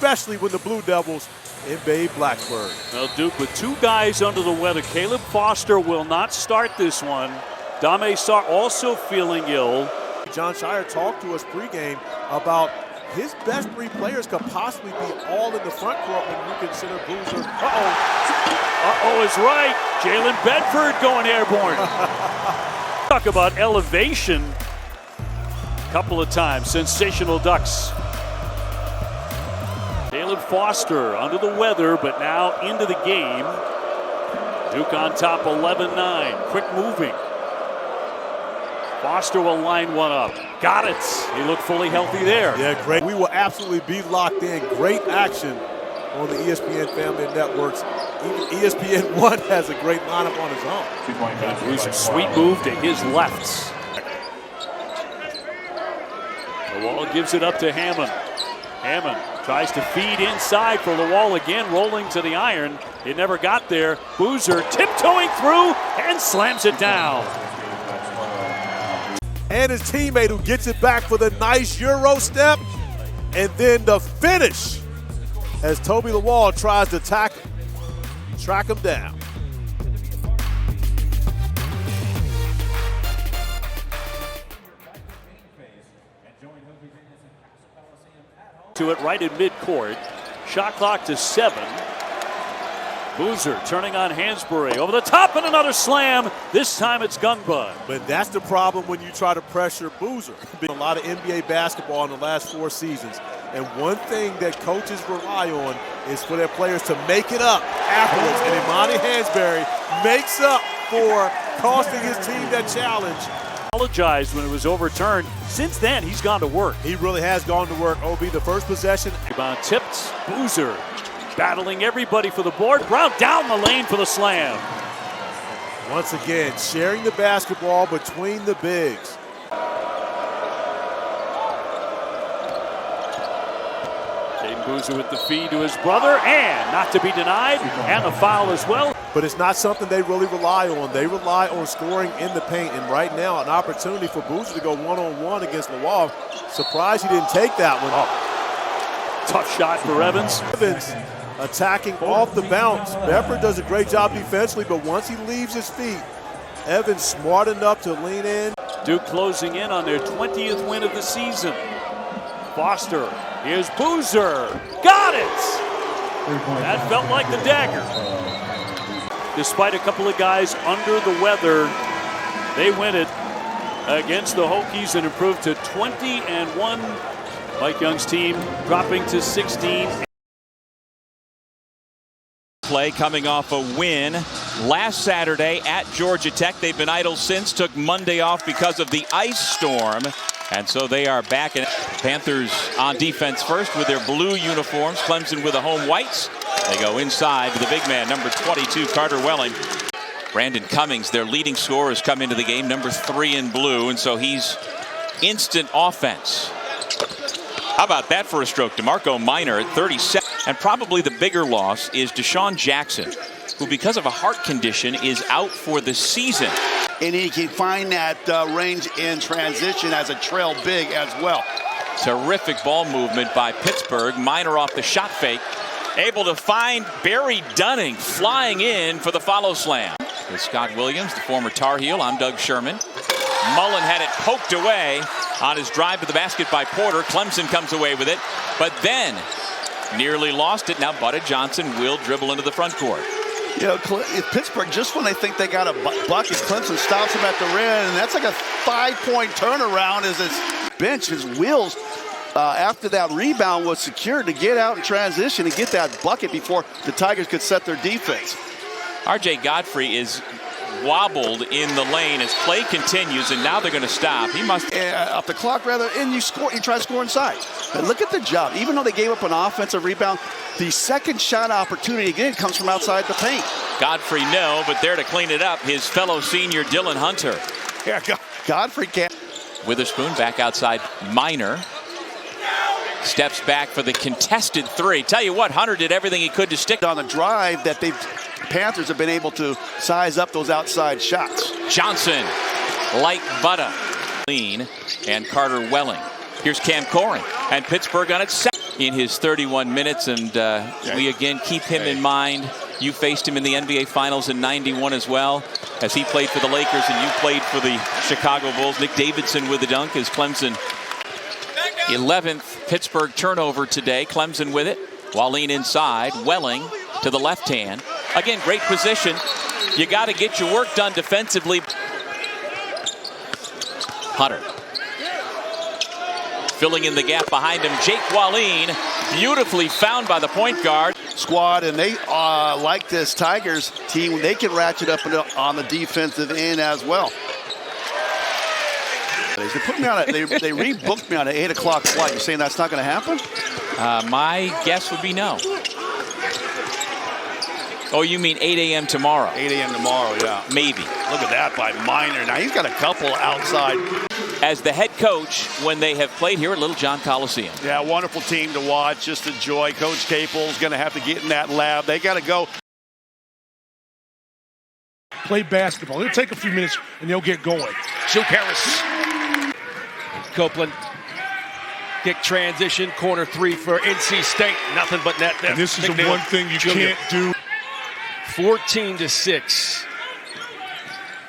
especially when the Blue Devils invade Blacksburg. Well, Duke with two guys under the weather. Caleb Foster will not start this one. Dame Sarr also feeling ill. John Shire talked to us pregame about his best three players could possibly be all in the front court when you consider Boozer. Uh-oh is right. Jalen Bedford going airborne. Talk about elevation a couple of times. Sensational Ducks. Caleb Foster under the weather, but now into the game. Duke on top 11-9. Quick moving. Foster will line one up. Got it. He looked fully healthy there. Yeah, great. We will absolutely be locked in. Great action on the ESPN family of networks. Even ESPN1 has a great lineup on his own. Boozer, sweet move to his left. The Wall gives it up to Hammond. Hammond tries to feed inside for the Wall again, rolling to the iron. It never got there. Boozer tiptoeing through and slams it down. And his teammate who gets it back for the nice Euro step. And then the finish as Toby Lawal tries to track him down. To it right in midcourt. Shot clock to 7. Boozer turning on Hansberry. Over the top and another slam. This time it's Gungbun. But that's the problem when you try to pressure Boozer. Been a lot of NBA basketball in the last 4 seasons. And one thing that coaches rely on is for their players to make it up afterwards. And Imani Hansberry makes up for costing his team that challenge. Apologized when it was overturned. Since then, he's gone to work. He really has gone to work. OB, the first possession. Rebound tipped. Boozer battling everybody for the board. Brown down the lane for the slam. Once again, sharing the basketball between the bigs. Jaden Boozer with the feed to his brother, and not to be denied, and the foul as well. But it's not something they really rely on. They rely on scoring in the paint, and right now, an opportunity for Boozer to go one-on-one against Lawal. Surprised he didn't take that one. Oh. Tough shot for Evans. Evans attacking off the bounce. Bedford does a great job defensively, but once he leaves his feet, Evans smart enough to lean in. Duke closing in on their 20th win of the season. Foster, here's Boozer. Got it! That felt like the dagger. Despite a couple of guys under the weather, they win it against the Hokies and improve to 20-1. Mike Young's team dropping to 16. Play coming off a win last Saturday at Georgia Tech. They've been idle since, took Monday off because of the ice storm. And so they are back. And Panthers on defense first with their blue uniforms. Clemson with the home whites. They go inside to the big man, number 22, Carter Welling. Brandon Cummings, their leading scorer, has come into the game, number 3 in blue. And so he's instant offense. How about that for a stroke? DeMarco Minor at 37. And probably the bigger loss is Deshaun Jackson, who because of a heart condition is out for the season. And he can find that range in transition as a trail big as well. Terrific ball movement by Pittsburgh. Minor off the shot fake. Able to find Barry Dunning flying in for the follow slam. With Scott Williams, the former Tar Heel, I'm Doug Sherman. Mullen had it poked away on his drive to the basket by Porter. Clemson comes away with it, but then nearly lost it. Now Budda Johnson will dribble into the front court. You know, Pittsburgh, just when they think they got a bucket, Clemson stops him at the rim, and that's like a 5-point turnaround as his bench, his wheels, after that rebound was secured to get out in transition and get that bucket before the Tigers could set their defense. R.J. Godfrey is wobbled in the lane as play continues, and now they're going to stop. He must off the clock rather, and you try to score inside. But look at the job. Even though they gave up an offensive rebound, the second shot opportunity again comes from outside the paint. Godfrey no, but there to clean it up, his fellow senior Dylan Hunter. Yeah, Godfrey can't. Witherspoon back outside. Minor steps back for the contested 3. Tell you what, Hunter did everything he could to stick on the drive that Panthers have been able to size up those outside shots. Johnson, like Budda, Lean, and Carter Welling. Here's Cam Coring, and Pittsburgh on its second. in his 31 minutes, and we again keep him in mind. You faced him in the NBA Finals in '91 as well, as he played for the Lakers and you played for the Chicago Bulls. Nick Davidson with the dunk as Clemson. 11th Pittsburgh turnover today. Clemson with it. Wallin inside. Welling to the left hand. Again, great position. You got to get your work done defensively. Hunter. Filling in the gap behind him, Jake Wallin, beautifully found by the point guard. Squad, and they like this Tigers team, they can ratchet up on the defensive end as well. They put me on they rebooked me on an 8 o'clock flight. You're saying that's not going to happen? My guess would be no. Oh, you mean 8 a.m. tomorrow? 8 a.m. tomorrow, yeah. Maybe. Look at that by Minor. Now he's got a couple outside. As the head coach when they have played here at Little John Coliseum. Yeah, wonderful team to watch. Just a joy. Coach Capel's going to have to get in that lab. They got to go. Play basketball. It'll take a few minutes and they'll get going. Shoot Harris. Copeland. Kick transition. Corner three for NC State. Nothing but net. And this is the one thing you can't do. 14-6.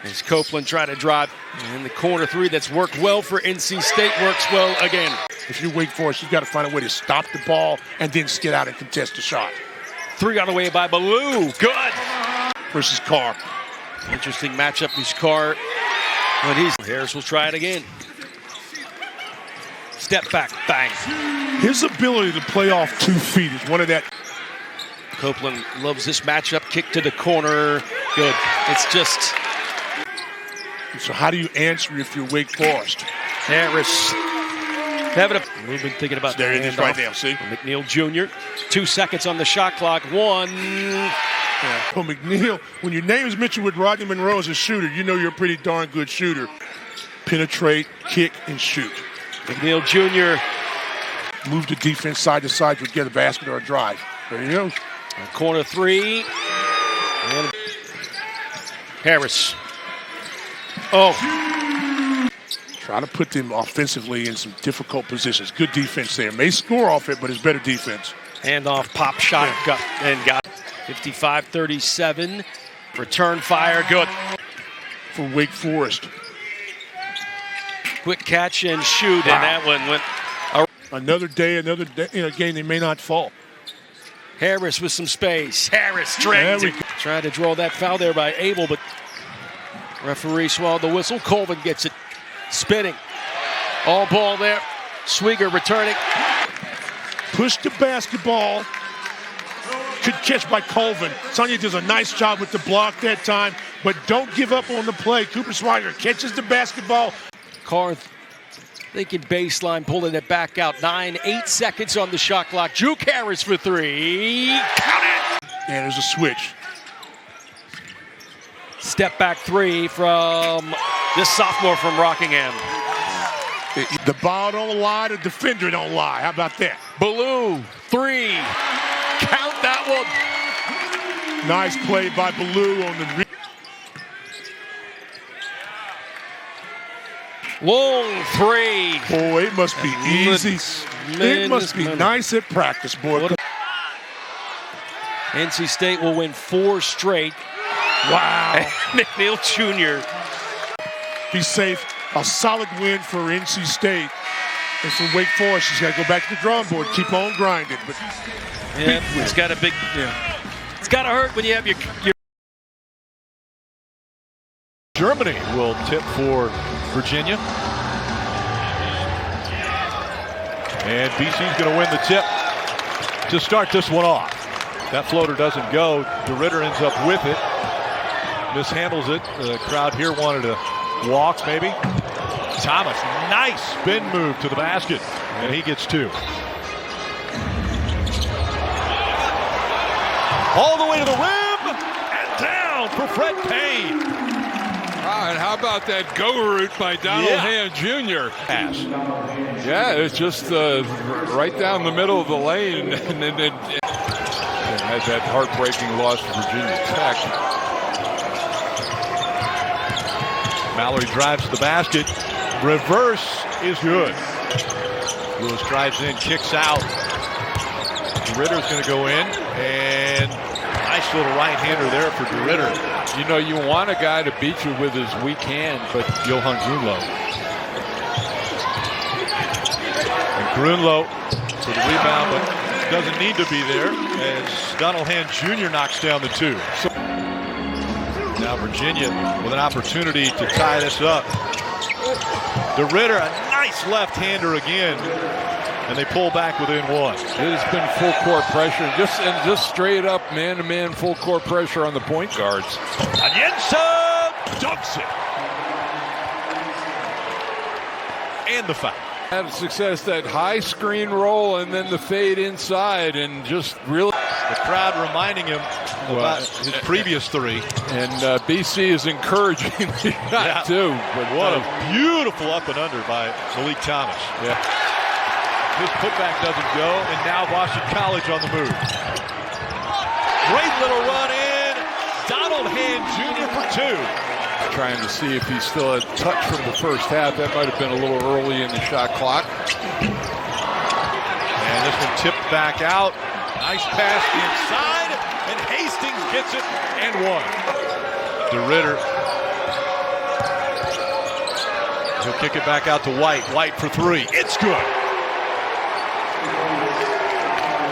As Copeland trying to drive in the corner three that's worked well for NC State, works well again. If you're Wake Forest, you've got to find a way to stop the ball and then get out and contest the shot. Three on the way by Ballou. Good. Versus Carr. Interesting matchup. He's Carr. But Harris will try it again. Step back. Bang. His ability to play off 2 feet is one of that. Copeland loves this matchup. Kick to the corner. Good. It's just... So how do you answer if you're Wake Forest? Harris having a movement, thinking about there it is right now. See, McNeil Jr. 2 seconds on the shot clock. One. Yeah. Well, McNeil, when your name is mentioned with Rodney Monroe as a shooter, you know you're a pretty darn good shooter. Penetrate, kick, and shoot. McNeil Jr. Move the defense side to side to get a basket or a drive. There you go. Corner three. And Harris. Oh. Try to put them offensively in some difficult positions. Good defense there. May score off it, but it's better defense. Handoff, pop shot, got 55-37. Return fire, good. For Wake Forest. Quick catch and shoot, wow. And that one went. Another day, in a game they may not fall. Harris with some space. Harris drains it. Trying to draw that foul there by Abel, but referee swallowed the whistle. Colvin gets it. Spinning. All ball there. Swigger returning. Push the basketball. Good catch by Colvin. Sonia does a nice job with the block that time, but don't give up on the play. Cooper Swigger catches the basketball. Carr thinking baseline, pulling it back out. 8 seconds on the shot clock. Juke Harris for three. Count it. And there's a switch. Step back three from this sophomore from Rockingham. The ball don't lie, the defender don't lie. How about that? Ballou, three. Count that one. Nice play by Ballou on the long three. Boy, it must be easy. It must be nice at practice, boy. NC State will win 4 straight. Wow. McNeil Jr. Be safe. A solid win for NC State. And for Wake Forest, she's got to go back to the drawing board, keep on grinding. But yeah, it's got a big. Yeah. It's got to hurt when you have your. Germany will tip for Virginia. And BC's going to win the tip to start this one off. That floater doesn't go. DeRitter ends up with it. Mishandles it. The crowd here wanted to walk, maybe. Thomas, nice spin move to the basket, and he gets 2. All the way to the rim, and down for Fred Payne. And how about that go route by Donald Hand Jr.? Pass. Yeah, it's just right down the middle of the lane, and then it had that heartbreaking loss to Virginia Tech. Mallory drives to the basket. Reverse is good. Lewis drives in, kicks out. DeRitter's going to go in, and nice little right-hander there for DeRitter. You know, you want a guy to beat you with his weak hand, but Johan Grunlow. And Grunlow for the rebound, but doesn't need to be there as Donalhan Jr. knocks down the two. So now Virginia with an opportunity to tie this up. DeRitter, a nice left-hander again, and they pull back within one. it has been full court pressure, and just straight up man-to-man full court pressure on the point guards. Aniensa dunks it. And the foul. Had success that high screen roll and then the fade inside, and just really The crowd reminding him about his previous three. And BC is encouraging the shot too. But what a beautiful up and under by Malik Thomas. Yeah. His putback doesn't go, and now Boston College on the move. Great little run in. Donalhan Jr. for two. Trying to see if he still had touch from the first half. That might have been a little early in the shot clock. And this one tipped back out. Nice pass inside, and Hastings gets it and one. DeRitter. He'll kick it back out to White. White for three. It's good.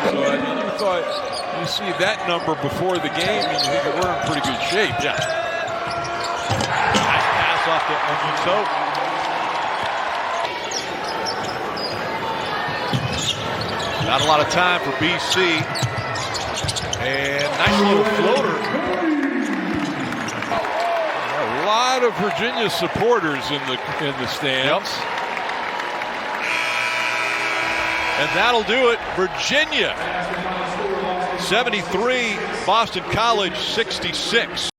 So I mean, you thought you see that number before the game, and you think we're in pretty good shape. Yeah. Nice pass off to Aniensa. Not a lot of time for BC. And nice little floater. A lot of Virginia supporters in the stands. Yep. And that'll do it. Virginia 73, Boston College 66.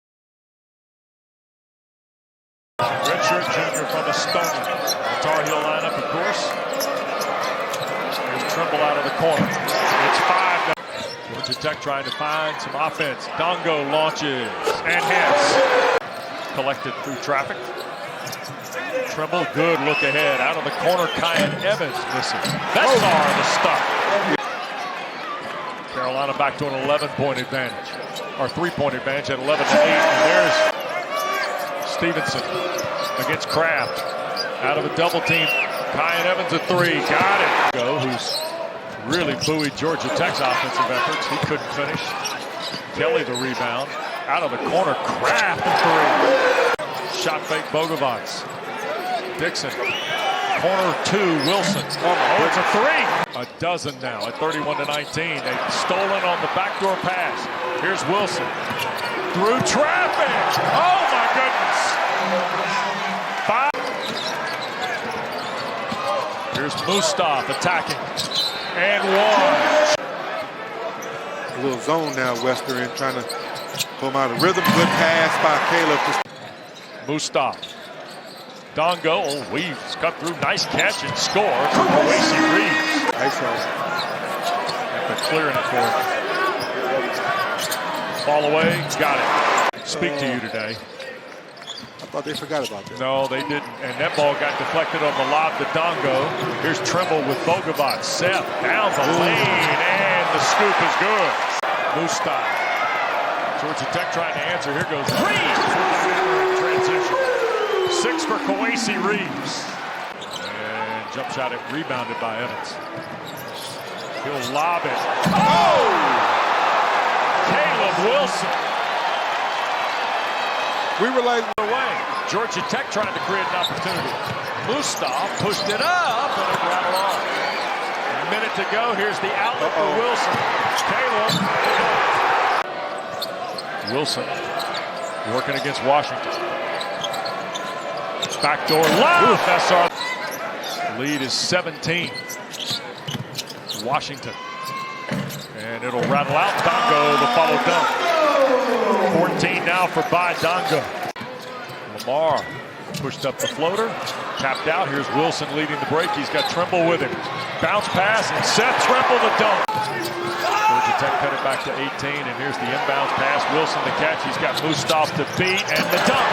Redshirt junior from Estonia. The Tar Heel lineup, of course. Here's Trimble out of the corner. It's 5 now. Georgia Tech trying to find some offense. Dongo launches and hits. Collected through traffic. Trimble, good look ahead. Out of the corner, Kyan Evans misses. Bessar the stop. Carolina back to an 11-point advantage. Or 3-point advantage at 11-8. And there's Stevenson against Kraft. Out of a double team. Kyan Evans a three. Got it. Who's really buoyed Georgia Tech's offensive efforts. He couldn't finish. Kelly the rebound. Out of the corner. Kraft a three. Shot fake Bogovac. Dixon. Corner two. Wilson. Oh, it's a three. A dozen now at 31-19. They've stolen on the backdoor pass. Here's Wilson. Through traffic. Oh, my goodness. 5. Here's Mustaf attacking. And one. A little zone now, Western, trying to pull him out of rhythm. Good pass by Caleb. Mustaf. Dongo weaves, cut through. Nice catch and score for Kowacie Reeves. Nice one. After clearing it for him. Ball away. Got it. Speak to you today. I thought they forgot about that. No, they didn't. And that ball got deflected on the lob to Dongo. Here's Trimble with Bogovac. Seth down the lane, and the scoop is good. Mustaf. Georgia Tech trying to answer. Here goes Reeves. Transition. 6 for Kowacie Reeves. And jump shot it rebounded by Evans. He'll lob it. Oh! Caleb Wilson. We were like away. Georgia Tech trying to create an opportunity. Mustaf pushed it up and it rattled off. A minute to go. Here's the outlet for Wilson. Caleb. Wilson working against Washington. Backdoor lob. Bessar. Lead is 17. Washington. And it'll rattle out. Dongo, the follow dunk. 14 now for Dongo. Lamar pushed up the floater. Tapped out. Here's Wilson leading the break. He's got Trimble with him. Bounce pass and Seth Trimble the dunk. Georgia Tech cut it back to 18. And here's the inbounds pass. Wilson the catch. He's got Mustaf to beat and the dunk.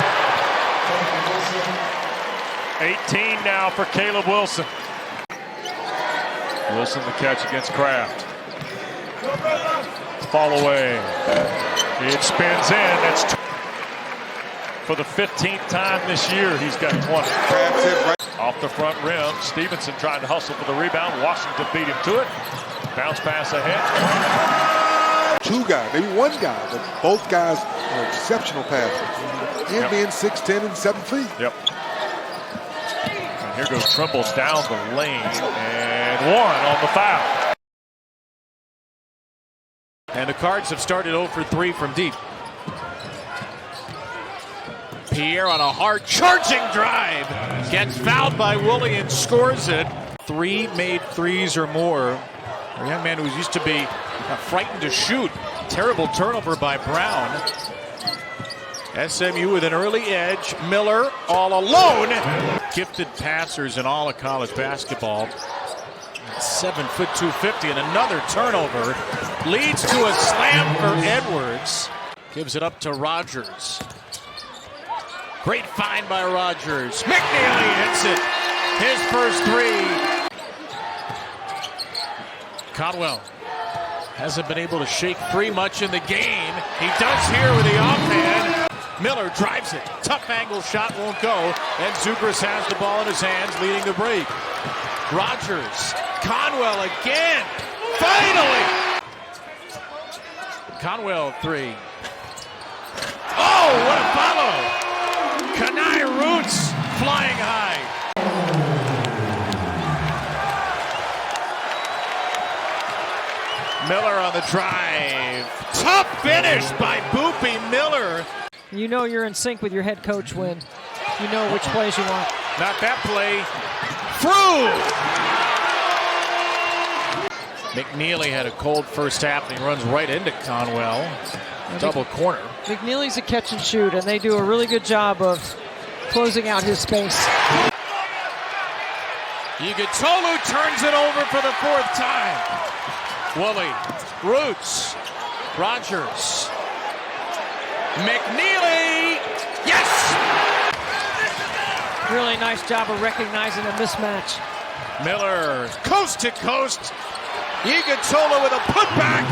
18 now for Caleb Wilson. Wilson the catch against Kraft. Fall away. It spins in. That's for the 15th time this year. He's got 20. Off the front rim. Stevenson trying to hustle for the rebound. Washington beat him to it. Bounce pass ahead. Two guys, maybe one guy, but both guys are exceptional passers. And being 6'10" and 7 feet. Yep. And here goes Trimble down the lane. And one on the foul. And the Cards have started 0 for 3 from deep. Pierre on a hard charging drive. Gets fouled by Woolley and scores it. 3 made threes or more. A young man who used to be frightened to shoot. Terrible turnover by Brown. SMU with an early edge. Miller all alone. Gifted passers in all of college basketball. 7 foot 250 and another turnover. Leads to a slam for Edwards. Gives it up to Rogers. Great find by Rogers. McNeely hits it. His first 3. Conwell hasn't been able to shake free much in the game. He does here with the offhand. Miller drives it. Tough angle shot won't go. And Zubris has the ball in his hands, leading the break. Rogers. Conwell again. Finally! Conwell 3. Oh, what a follow! Kenai Roots flying high. Miller on the drive. Tough finish by Boopy Miller. You know you're in sync with your head coach when you know which plays you want. Not that play. Through! McNeely had a cold first half and he runs right into Conwell. Double corner. McNeely's a catch and shoot, and they do a really good job of closing out his space. Iguodala turns it over for the 4th time. Woolley, Roots, Rogers, McNeely, yes! Really nice job of recognizing a mismatch. Miller, coast to coast. Iguodala with a putback.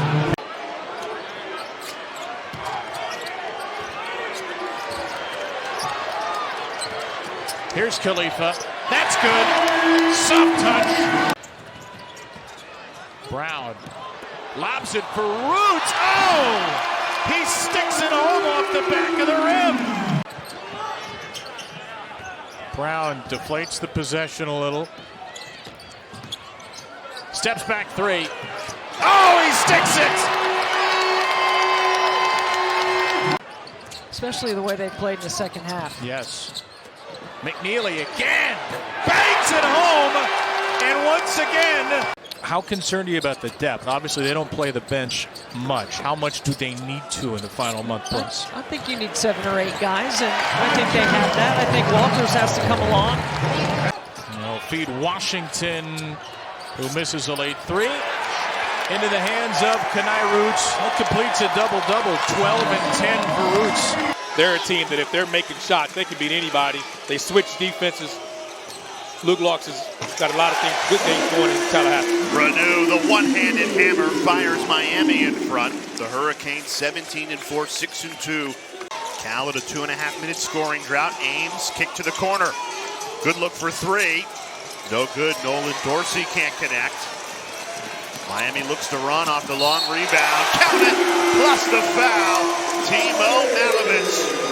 Here's Khalifa. That's good. Soft touch. Brown lobs it for Roots. Oh! He sticks it home off the back of the rim. Brown deflates the possession a little. Steps back 3. Oh, he sticks it! Especially the way they played in the second half. Yes. McNeely again. Bangs it home. And once again. How concerned are you about the depth? Obviously, they don't play the bench much. How much do they need to in the final month plus? I think you need 7 or 8 guys, and I think they have that. I think Walters has to come along. They'll feed Washington, who misses a late 3. Into the hands of Kenai Roots. That completes a double-double, 12 and 10 for Roots. They're a team that if they're making shots, they can beat anybody. They switch defenses. Luke Locks has got a lot of good things going in Tallahassee. Renew, the one-handed hammer, fires Miami in front. The Hurricanes 17-4, 6-2. Cal at a 2.5-minute scoring drought. Ames, kick to the corner. Good look for 3. No good. Nolan Dorsey can't connect. Miami looks to run off the long rebound. Count it! Plus the foul. Timo Malavich.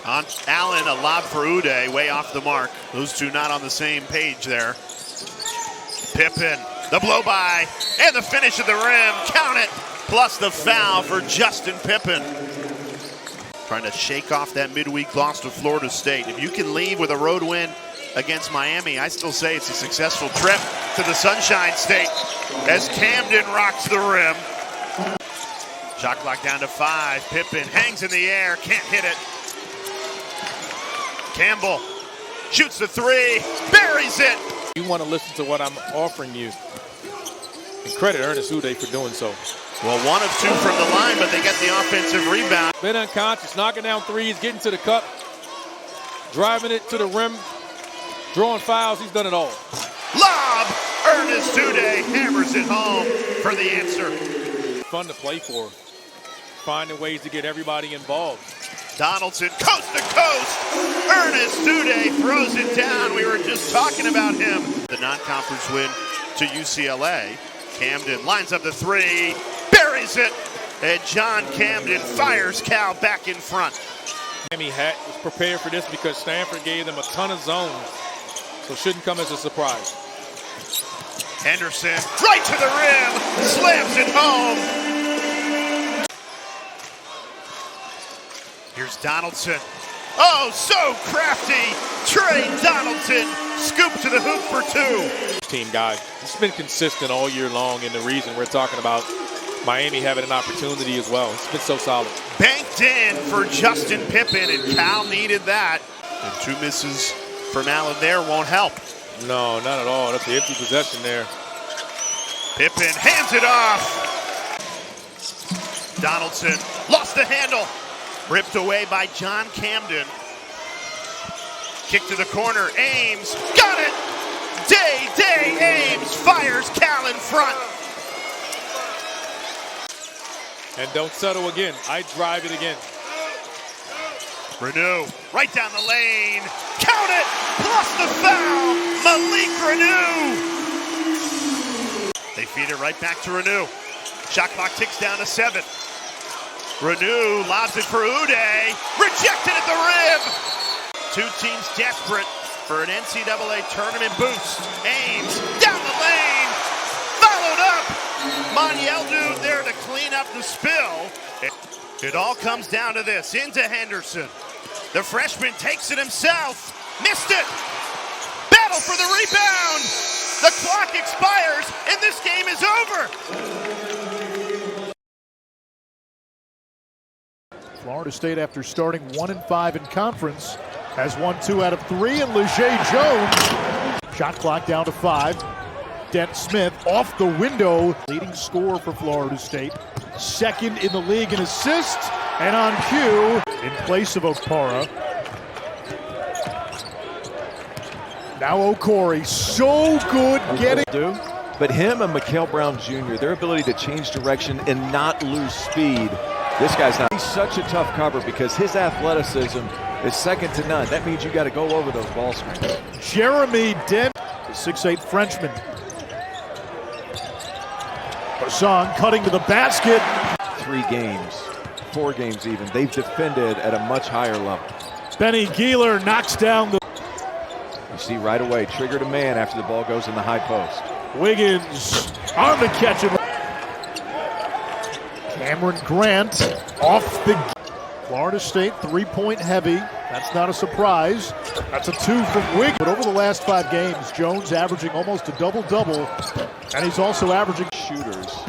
On Allen, a lob for Uday, way off the mark. Those two not on the same page there. Pippen, the blow-by, and the finish at the rim. Count it! Plus the foul for Justin Pippen. Trying to shake off that midweek loss to Florida State. If you can leave with a road win against Miami, I still say it's a successful trip to the Sunshine State as Camden rocks the rim. Shot clock down to 5. Pippen hangs in the air, can't hit it. Campbell shoots the 3, buries it. You want to listen to what I'm offering you. And credit Ernest Uday for doing so. Well, 1 of 2 from the line, but they get the offensive rebound. Been unconscious, knocking down threes, getting to the cup, driving it to the rim, drawing fouls. He's done it all. Lob, Ernest Uday hammers it home for the answer. Fun to play for. Finding ways to get everybody involved. Donaldson, coast to coast. Ernest Uday throws it down. We were just talking about him. The non-conference win to UCLA. Camden lines up the three, buries it, and John Camden fires Cal back in front. Miami was prepared for this because Stanford gave them a ton of zones, so shouldn't come as a surprise. Henderson, right to the rim, slams it home. Here's Donaldson. Oh, so crafty. Trey Donaldson, scoop to the hoop for two. Team guy. It's been consistent all year long, and the reason we're talking about Miami having an opportunity as well. It's been so solid. Banked in for Justin Pippen, and Cal needed that. And two misses from Allen there won't help. No, not at all. That's an empty possession there. Pippen hands it off. Donaldson lost the handle. Ripped away by John Camden. Kick to the corner. Ames got it. Day Ames fires Cal in front. And don't settle again. I drive it again. Renew right down the lane. Count it. Plus the foul. Malik Renew. They feed it right back to Renew. Shot clock ticks down to 7. Renew lobs it for Uday. Rejected at the rim. Two teams desperate for an NCAA tournament boost. Ames down the lane. Followed up. Monieldu there to clean up the spill. It all comes down to this. Into Henderson. The freshman takes it himself. Missed it. Battle for the rebound. The clock expires and this game is over. Florida State, after starting 1-5 in conference, has won 2 out of 3, and Leger Jones. Shot clock down to 5. Dent Smith off the window. Leading scorer for Florida State. Second in the league in assists, and on cue, in place of Okpara. Now Okori, so good getting. But him and Mikael Brown Jr., their ability to change direction and not lose speed. This guy's not. He's such a tough cover because his athleticism is second to none. That means you got to go over those ball screens. Jeremy Dent, the 6'8 Frenchman. Basang cutting to the basket. 3 games, 4 games even. They've defended at a much higher level. Benny Geeler knocks down the. You see right away, triggered a man after the ball goes in the high post. Wiggins on the catch. Cameron Grant off the. Florida State 3-point heavy. That's not a surprise. That's a 2 from Wiggins. But over the last 5 games, Jones averaging almost a double-double. And he's also averaging shooters.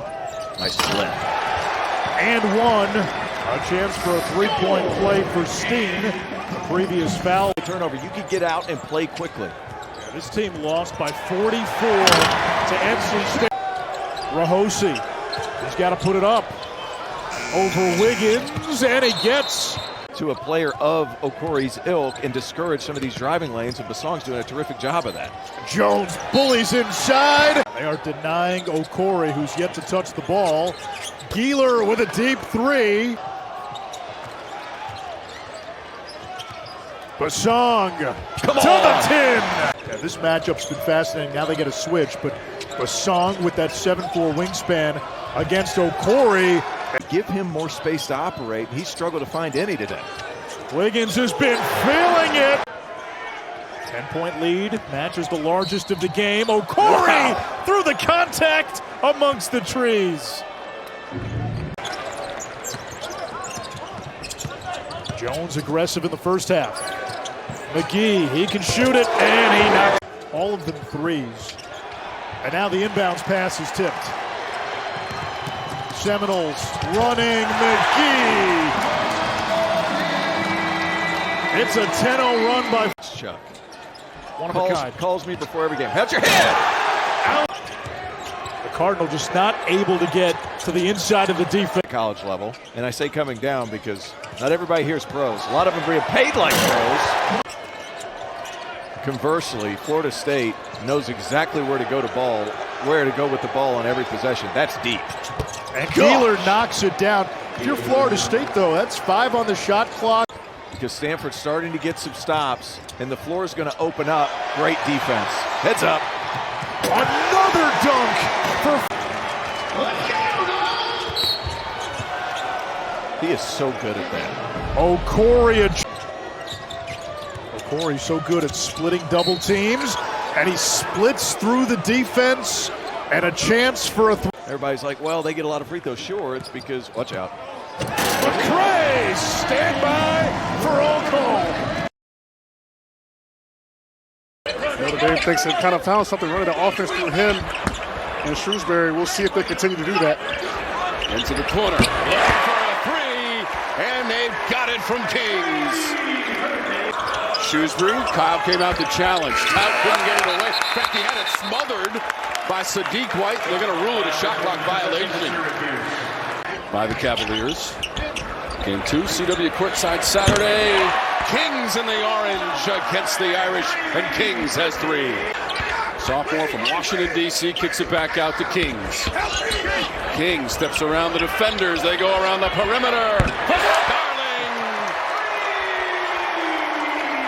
Nice slip. And 1. A chance for a 3-point play for Steen. The previous foul. Turnover. You could get out and play quickly. Yeah, this team lost by 44 to NC State. Rahosi. He's got to put it up. Over Wiggins, and he gets to a player of Okori's ilk and discourage some of these driving lanes, and Basong's doing a terrific job of that. Jones bullies inside. They are denying Okori, who's yet to touch the ball. Geeler with a deep 3. Basong to the 10. Yeah, this matchup's been fascinating. Now they get a switch, but Basong with that 7'4 wingspan against Okori. Give him more space to operate. He struggled to find any today. Wiggins has been feeling it. 10-point lead, matches the largest of the game. Okori through the contact amongst the trees. Jones aggressive in the first half. McGee, he can shoot it, and he knocks all of them threes. And now the inbounds pass is tipped. Seminoles running, McGee. It's a 10-0 run by Chuck. One of a kind. Calls me before every game. How's your head? Out. The Cardinal just not able to get to the inside of the defense. College level. And I say coming down because not everybody here is pros. A lot of them are being paid like pros. Conversely, Florida State knows exactly where to go with the ball on every possession. That's deep. And Keeler knocks it down. If you're Florida State, though, that's 5 on the shot clock. Because Stanford's starting to get some stops, and the floor is going to open up. Great defense. Heads up. Another dunk for... He is so good at that. Okori's so good at splitting double teams, and he splits through the defense, and a chance for a Everybody's like, well, they get a lot of free throws. Sure, it's because, watch out. McCray, stand by for Okor. Notre Dame thinks they've kind of found something running the offense through him and Shrewsbury. We'll see if they continue to do that. Into the corner. Looking for a three, and they've got it from Kings. Shrewsbury, Kyle came out to challenge. Kyle couldn't get it away. In fact, he had it smothered by Sadiq White. They're going to rule it a shot clock violation by the Cavaliers. Game 2, CW courtside Saturday. Kings in the orange against the Irish, and Kings has 3. Sophomore from Washington, D.C. kicks it back out to Kings. King steps around the defenders. They go around the perimeter.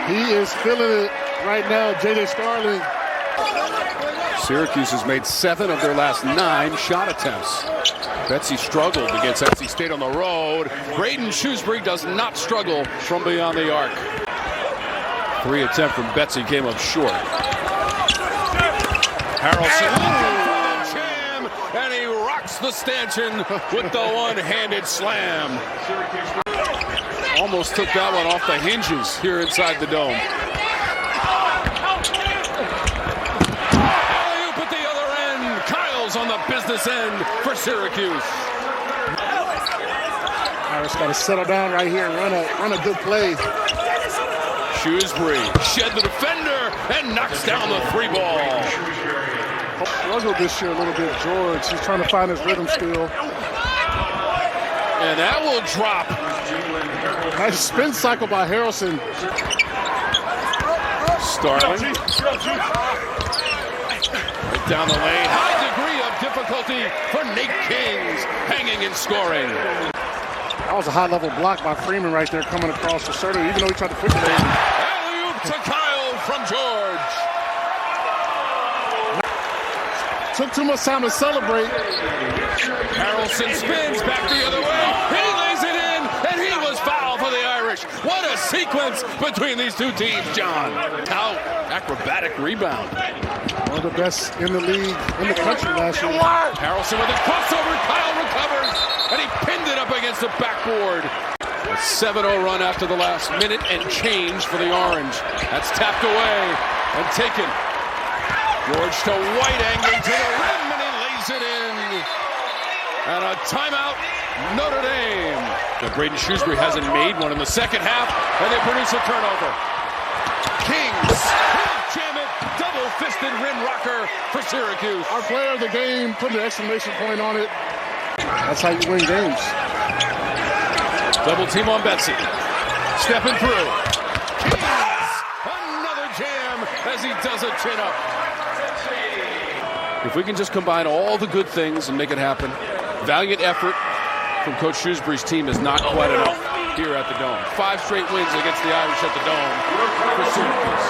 He is feeling it right now, J.J. Starling. Syracuse has made 7 of their last 9 shot attempts. Betsy struggled against NC State on the road. Braden Shrewsbury does not struggle from beyond the arc. 3 attempt from Betsy came up short. Harrelson looking for the jam, and he rocks the stanchion with the one-handed slam. Almost took that one off the hinges here inside the dome. Alley-oop at the other end. Kyle's on the business end for Syracuse. Irish got to settle down right here and run a good play. Shrewsbury shed the defender and knocks down the 3 ball. Struggled this year a little bit, George. He's trying to find his rhythm still. And that will drop. Nice spin cycle by Harrelson. Starling. Right down the lane. High degree of difficulty for Nate Kings. Hanging and scoring. That was a high-level block by Freeman right there coming across the shoulder, even though he tried to quick it. Alley-oop to Kyle from George. Took too much time to celebrate. Harrelson spins back the other way. He lays it in, and he was fouled for the Irish. What a sequence between these two teams, John. How acrobatic rebound. One of the best in the league, in the country last year. Harrelson with a crossover. Kyle recovers, and he pinned it up against the backboard. A 7-0 run after the last minute and change for the Orange. That's tapped away and taken. George to White, angling to the rim, and he lays it in. And a timeout, Notre Dame. The Braden Shrewsbury hasn't made one in the second half, and they produce a turnover. Kings, jam it, double-fisted rim rocker for Syracuse. Our player of the game, put an exclamation point on it. That's how you win games. Double team on Betsy. Stepping through. Kings, another jam as he does a chin-up. If we can just combine all the good things and make it happen, valiant effort from Coach Shrewsbury's team is not quite enough here at the Dome. 5 straight wins against the Irish at the Dome for Syracuse.